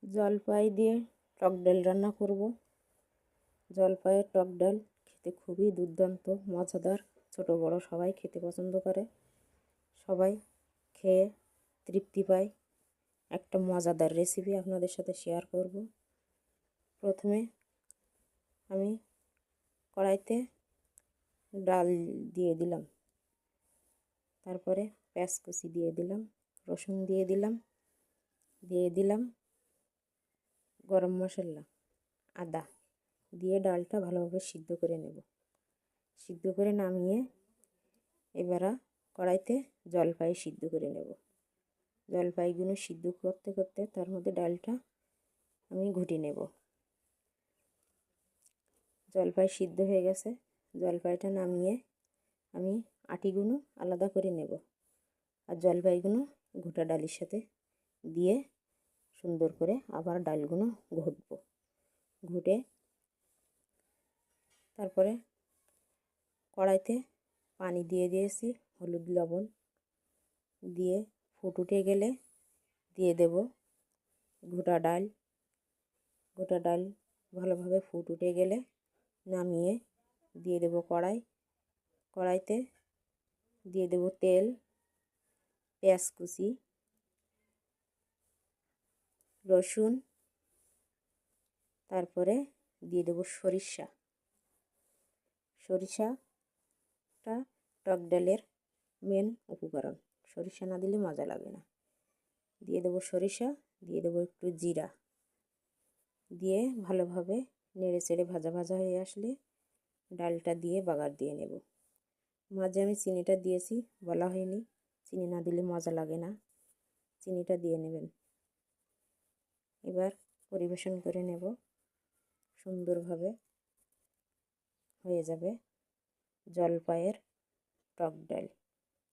জলপাই দিয়ে টক ডাল রান্না করব। জলপাইয়ের টক ডাল খেতে খুবই দুর্দান্ত মজাদার, ছোট বড় সবাই খেতে পছন্দ করে। সবাই খেয়ে তৃপ্তি পায়। একটা মজাদার রেসিপি আপনাদের সাথে শেয়ার করব। প্রথমে আমি কড়াইতে ডাল দিয়ে দিলাম, তারপরে পেঁয়াজ কুচি দিয়ে দিলাম, রসুন দিয়ে দিলাম গরম মশলা, আদা দিয়ে ডালটা ভালোভাবে সিদ্ধ করে নেব। সিদ্ধ করে নামিয়ে এবার কড়াইতে জলপাই সিদ্ধ করে নেব। জলপাইগুলো সিদ্ধ করতে করতে তার মধ্যে ডালটা আমি ঘুটে নেব। জলপাই সিদ্ধ হয়ে গেছে, জলপাইটা নামিয়ে আমি আটিগুলো আলাদা করে নেব আর জলপাইগুলো গোটা ডালের সাথে দিয়ে সুন্দর করে আবার ডালগুলো ঘুটবো। ঘুটে তারপরে কড়াইতে পানি দিয়ে দিয়েছি, হলুদ লবণ দিয়ে ফুট উঠে গেলে দিয়ে দেব গোটা ডাল। গোটা ডাল ভালোভাবে ফুট উঠে গেলে নামিয়ে দিয়ে দেব কড়াইতে দিয়ে দেব তেল, পেঁয়াজ কুচি, রসুন, তারপরে দিয়ে দেব সরিষাটা টক ডালের মেন উপকরণ। সরিষা না দিলে মজা লাগে না। দিয়ে দেব সরিষা, দিয়ে দেব একটু জিরা, দিয়ে ভালোভাবে নেড়ে চেড়ে ভাজা ভাজা হয়ে আসলে ডালটা দিয়ে বাগার দিয়ে নেব। মাঝে আমি চিনিটা দিয়েছি, বলা হয়নি, চিনি না দিলে মজা লাগে না, চিনিটা দিয়ে নেবেন। এবার পরিবেশন করে নেব। সুন্দরভাবে হয়ে যাবে জলপাইয়ের টক ডাল।